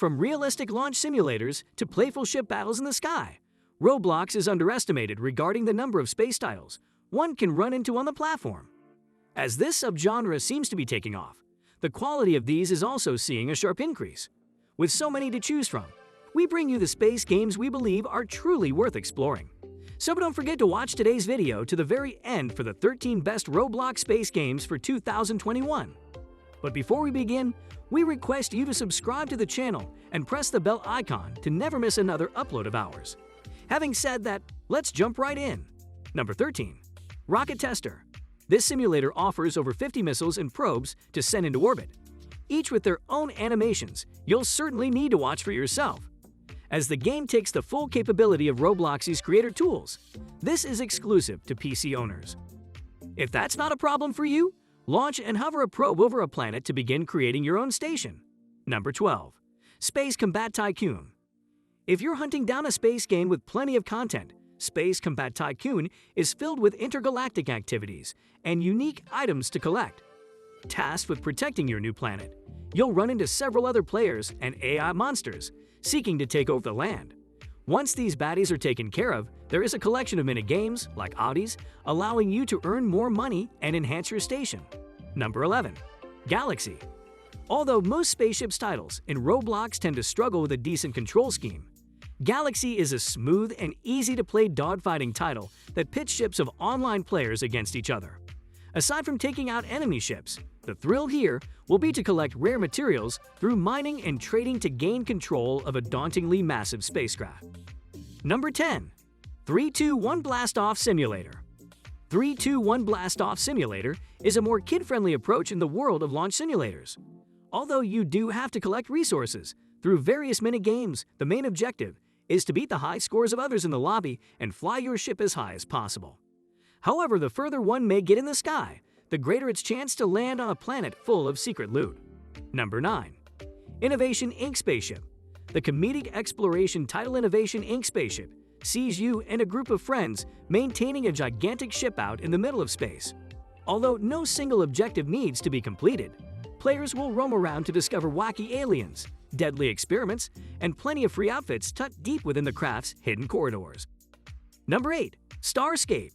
From realistic launch simulators to playful ship battles in the sky, Roblox is underestimated regarding the number of space titles one can run into on the platform. As this subgenre seems to be taking off, the quality of these is also seeing a sharp increase. With so many to choose from, we bring you the space games we believe are truly worth exploring. So don't forget to watch today's video to the very end for the 13 best Roblox Space games for 2021. But before we begin, we request you to subscribe to the channel and press the bell icon to never miss another upload of ours. Having said that, let's jump right in. Number 13. Rocket Tester. This simulator offers over 50 missiles and probes to send into orbit. Each with their own animations, you'll certainly need to watch for yourself. As the game takes the full capability of Roblox's creator tools, this is exclusive to PC owners. If that's not a problem for you, launch and hover a probe over a planet to begin creating your own station. Number 12. Space Combat Tycoon. If you're hunting down a space game with plenty of content, Space Combat Tycoon is filled with intergalactic activities and unique items to collect. Tasked with protecting your new planet, you'll run into several other players and AI monsters seeking to take over the land. Once these baddies are taken care of, there is a collection of mini-games, like Audis, allowing you to earn more money and enhance your station. Number 11. Galaxy. Although most spaceships titles in Roblox tend to struggle with a decent control scheme, Galaxy is a smooth and easy-to-play dogfighting title that pits ships of online players against each other. Aside from taking out enemy ships, the thrill here will be to collect rare materials through mining and trading to gain control of a dauntingly massive spacecraft. Number 10. 3-2-1 Blast-Off Simulator. 3-2-1 Blast-Off Simulator is a more kid-friendly approach in the world of launch simulators. Although you do have to collect resources through various mini-games, the main objective is to beat the high scores of others in the lobby and fly your ship as high as possible. However, the further one may get in the sky, the greater its chance to land on a planet full of secret loot. Number 9. Innovation Inc. Spaceship. The comedic exploration title Innovation Inc. Spaceship sees you and a group of friends maintaining a gigantic ship out in the middle of space. Although no single objective needs to be completed, players will roam around to discover wacky aliens, deadly experiments, and plenty of free outfits tucked deep within the craft's hidden corridors. Number 8. Starscape.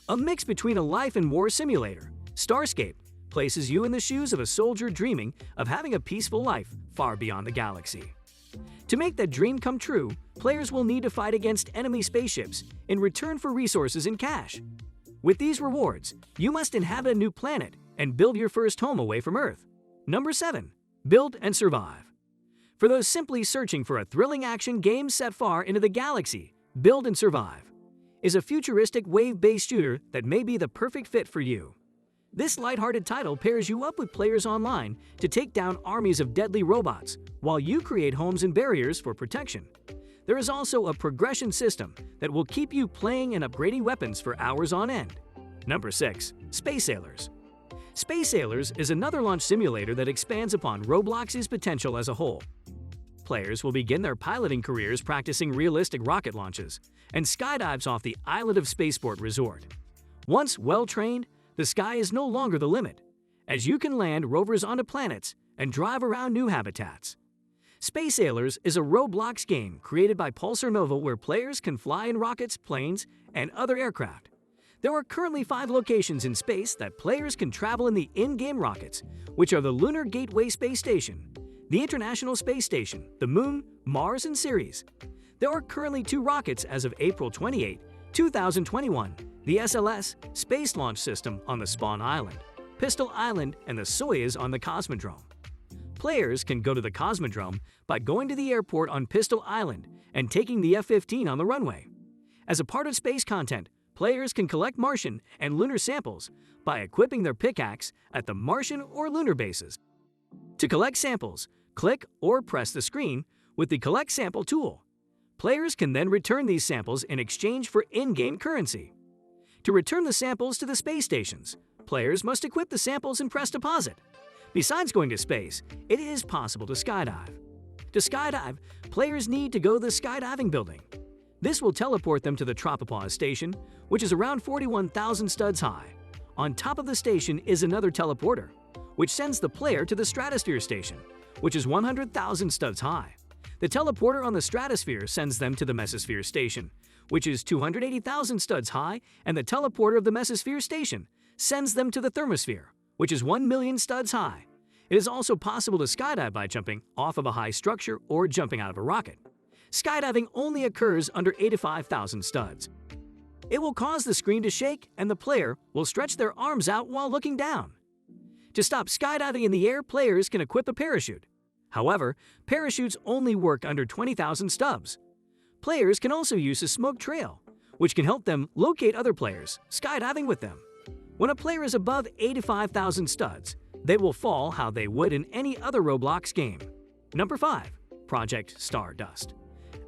A mix between a life and war simulator, Starscape places you in the shoes of a soldier dreaming of having a peaceful life far beyond the galaxy. To make that dream come true, players will need to fight against enemy spaceships in return for resources and cash. With these rewards, you must inhabit a new planet and build your first home away from Earth. Number 7. Build and Survive. For those simply searching for a thrilling action game set far into the galaxy, Build and Survive is a futuristic wave-based shooter that may be the perfect fit for you. This lighthearted title pairs you up with players online to take down armies of deadly robots while you create homes and barriers for protection. There is also a progression system that will keep you playing and upgrading weapons for hours on end. Number 6. Space Sailors. Space Sailors is another launch simulator that expands upon Roblox's potential as a whole. Players will begin their piloting careers practicing realistic rocket launches and skydives off the island of Spaceport Resort. Once well-trained, the sky is no longer the limit, as you can land rovers onto planets and drive around new habitats. Space Sailors is a Roblox game created by Pulsar Nova where players can fly in rockets, planes, and other aircraft. There are currently 5 locations in space that players can travel in the in-game rockets, which are the Lunar Gateway Space Station, the International Space Station, the Moon, Mars, and Ceres. There are currently 2 rockets as of April 28, 2021, the SLS Space Launch System on the Spawn Island, Pistol Island, and the Soyuz on the Cosmodrome. Players can go to the Cosmodrome by going to the airport on Pistol Island and taking the F-15 on the runway. As a part of space content, players can collect Martian and lunar samples by equipping their pickaxe at the Martian or lunar bases. To collect samples, click or press the screen with the Collect Sample tool. Players can then return these samples in exchange for in-game currency. To return the samples to the space stations, players must equip the samples and press deposit. Besides going to space, it is possible to skydive. To skydive, players need to go to the skydiving building. This will teleport them to the Tropopause station, which is around 41,000 studs high. On top of the station is another teleporter, which sends the player to the Stratosphere station, which is 100,000 studs high. The teleporter on the stratosphere sends them to the mesosphere station, which is 280,000 studs high, and the teleporter of the mesosphere station sends them to the thermosphere, which is 1 million studs high. It is also possible to skydive by jumping off of a high structure or jumping out of a rocket. Skydiving only occurs under 85,000 studs. It will cause the screen to shake, and the player will stretch their arms out while looking down. To stop skydiving in the air, players can equip a parachute. However, parachutes only work under 20,000 stubs. Players can also use a smoke trail, which can help them locate other players skydiving with them. When a player is above 85,000 studs, they will fall how they would in any other Roblox game. Number 5. Project Stardust.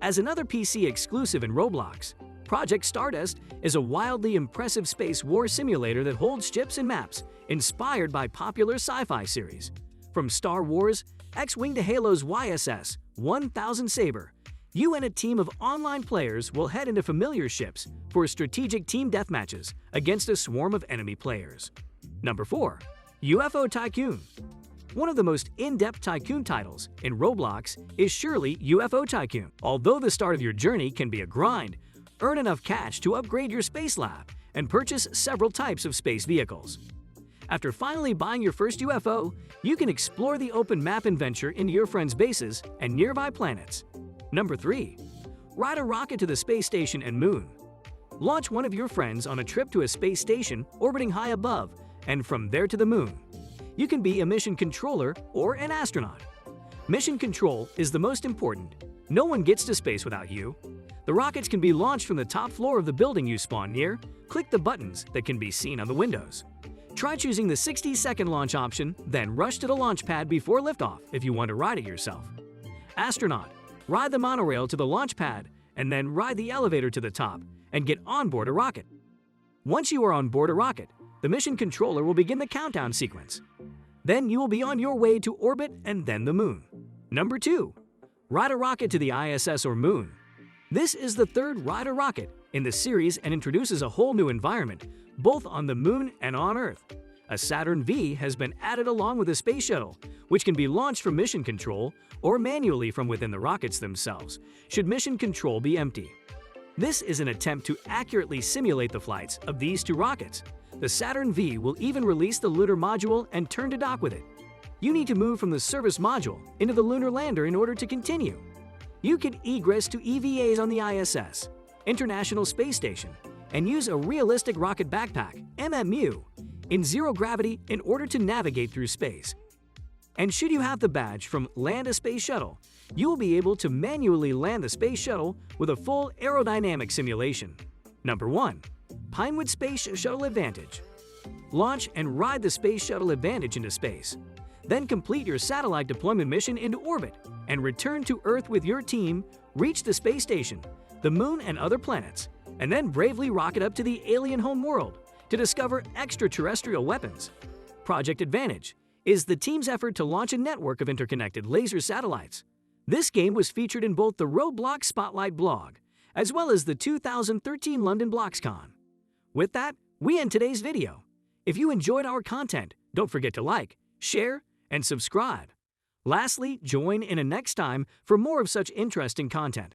As another PC exclusive in Roblox, Project Stardust is a wildly impressive space war simulator that holds ships and maps inspired by popular sci-fi series. From Star Wars, X-Wing to Halo's YSS 1000 Saber, you and a team of online players will head into familiar ships for strategic team deathmatches against a swarm of enemy players. Number 4. UFO Tycoon. One of the most in-depth tycoon titles in Roblox is surely UFO Tycoon. Although the start of your journey can be a grind, earn enough cash to upgrade your space lab and purchase several types of space vehicles. After finally buying your first UFO, you can explore the open map and venture into your friends' bases and nearby planets. Number 3. Ride a rocket to the space station and moon. Launch one of your friends on a trip to a space station orbiting high above, and from there to the moon. You can be a mission controller or an astronaut. Mission control is the most important. No one gets to space without you. The rockets can be launched from the top floor of the building you spawn near. Click the buttons that can be seen on the windows. Try choosing the 60-second launch option, then rush to the launch pad before liftoff if you want to ride it yourself. Astronaut. Ride the monorail to the launch pad and then ride the elevator to the top and get on board a rocket. Once you are on board a rocket, the mission controller will begin the countdown sequence. Then you will be on your way to orbit and then the moon. Number 2. Ride a rocket to the ISS or moon. This is the third Ride a Rocket in the series and introduces a whole new environment, both on the moon and on Earth. A Saturn V has been added along with a space shuttle, which can be launched from mission control or manually from within the rockets themselves, should mission control be empty. This is an attempt to accurately simulate the flights of these two rockets. The Saturn V will even release the lunar module and turn to dock with it. You need to move from the service module into the lunar lander in order to continue. You can egress to EVAs on the ISS, International Space Station, and use a realistic rocket backpack, MMU, in zero gravity in order to navigate through space. And should you have the badge from Land a Space Shuttle, you will be able to manually land the space shuttle with a full aerodynamic simulation. Number 1. Pinewood Space Shuttle Advantage. Launch and ride the Space Shuttle Advantage into space. Then complete your satellite deployment mission into orbit and return to Earth with your team, reach the space station, the moon and other planets, and then bravely rocket up to the alien home world to discover extraterrestrial weapons. Project Advantage is the team's effort to launch a network of interconnected laser satellites. This game was featured in both the Roblox Spotlight blog as well as the 2013 London BloxCon. With that, we end today's video. If you enjoyed our content, don't forget to like, share, and subscribe. Lastly, join in a next time for more of such interesting content.